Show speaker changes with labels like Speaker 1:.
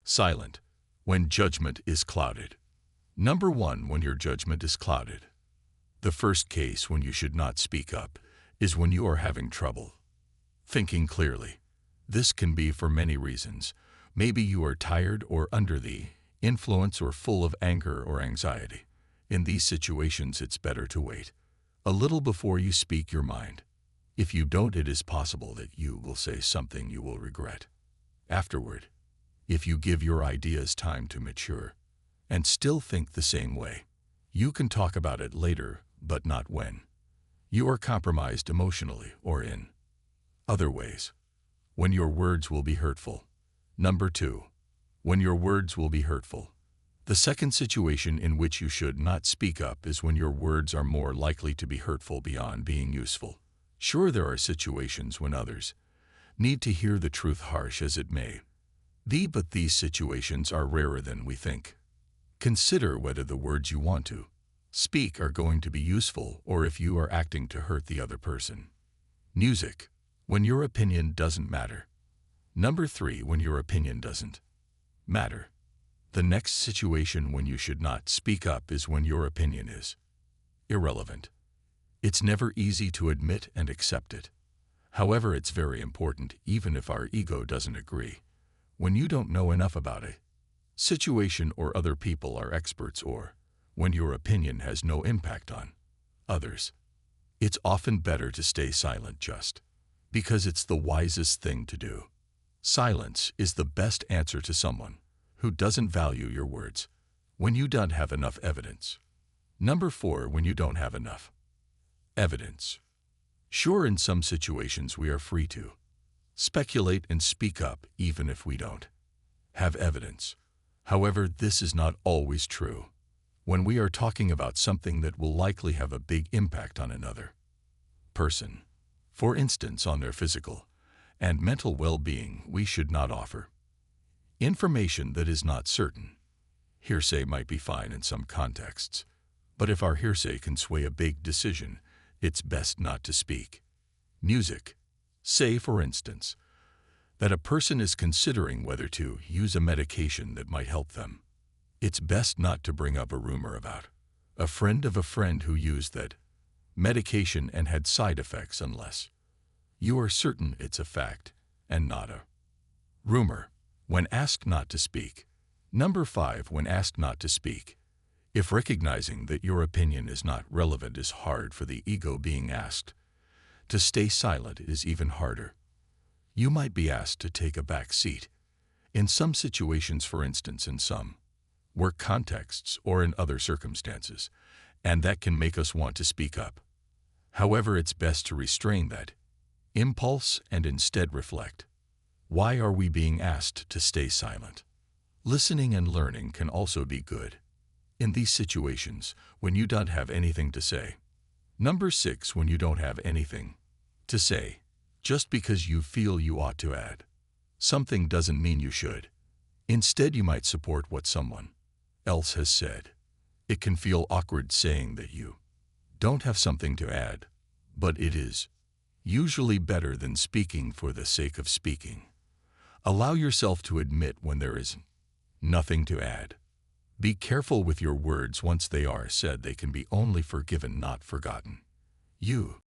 Speaker 1: Silent, when judgment is clouded. Number 1, when your judgment is clouded. The first case when you should not speak up is when you are having trouble thinking clearly. This can be for many reasons. Maybe you are tired or under the influence or full of anger or anxiety. In these situations, it's better to wait a little before you speak your mind. If you don't, it is possible that you will say something you will regret afterward. If you give your ideas time to mature and still think the same way, you can talk about it later, but not when you are compromised emotionally or in other ways. When your words will be hurtful. Number 2, when your words will be hurtful. The second situation in which you should not speak up is when your words are more likely to be hurtful beyond being useful. Sure, there are situations when others need to hear the truth, harsh as it may be, but these situations are rarer than we think. Consider whether the words you want to speak are going to be useful or if you are acting to hurt the other person. Music, when your opinion doesn't matter. Number 3, when your opinion doesn't matter. The next situation when you should not speak up is when your opinion is irrelevant. It's never easy to admit and accept it. However, it's very important, even if our ego doesn't agree. When you don't know enough about a situation or other people are experts, or when your opinion has no impact on others, it's often better to stay silent just because it's the wisest thing to do. Silence is the best answer to someone who doesn't value your words when you don't have enough evidence. Number 4, when you don't have enough evidence. Sure, in some situations we are free to speculate and speak up even if we don't have evidence. However, this is not always true when we are talking about something that will likely have a big impact on another person. For instance, on their physical and mental well-being, we should not offer information that is not certain. Hearsay might be fine in some contexts, but if our hearsay can sway a big decision, it's best not to speak. Music. Say, for instance, that a person is considering whether to use a medication that might help them. It's best not to bring up a rumor about a friend of a friend who used that medication and had side effects unless you are certain it's a fact and not a rumor. When asked not to speak. Number 5, when asked not to speak. If recognizing that your opinion is not relevant is hard for the ego, being asked to stay silent is even harder. You might be asked to take a back seat in some situations, for instance in some work contexts or in other circumstances, and that can make us want to speak up. However, it's best to restrain that impulse and instead reflect. Why are we being asked to stay silent? Listening and learning can also be good in these situations when you don't have anything to say. Number 6, when you don't have anything to say. Just because you feel you ought to add something doesn't mean you should. Instead, you might support what someone else has said. It can feel awkward saying that you don't have something to add, but it is usually better than speaking for the sake of speaking. Allow yourself to admit when there is nothing to add. Be careful with your words. Once they are said, they can be only forgiven, not forgotten. You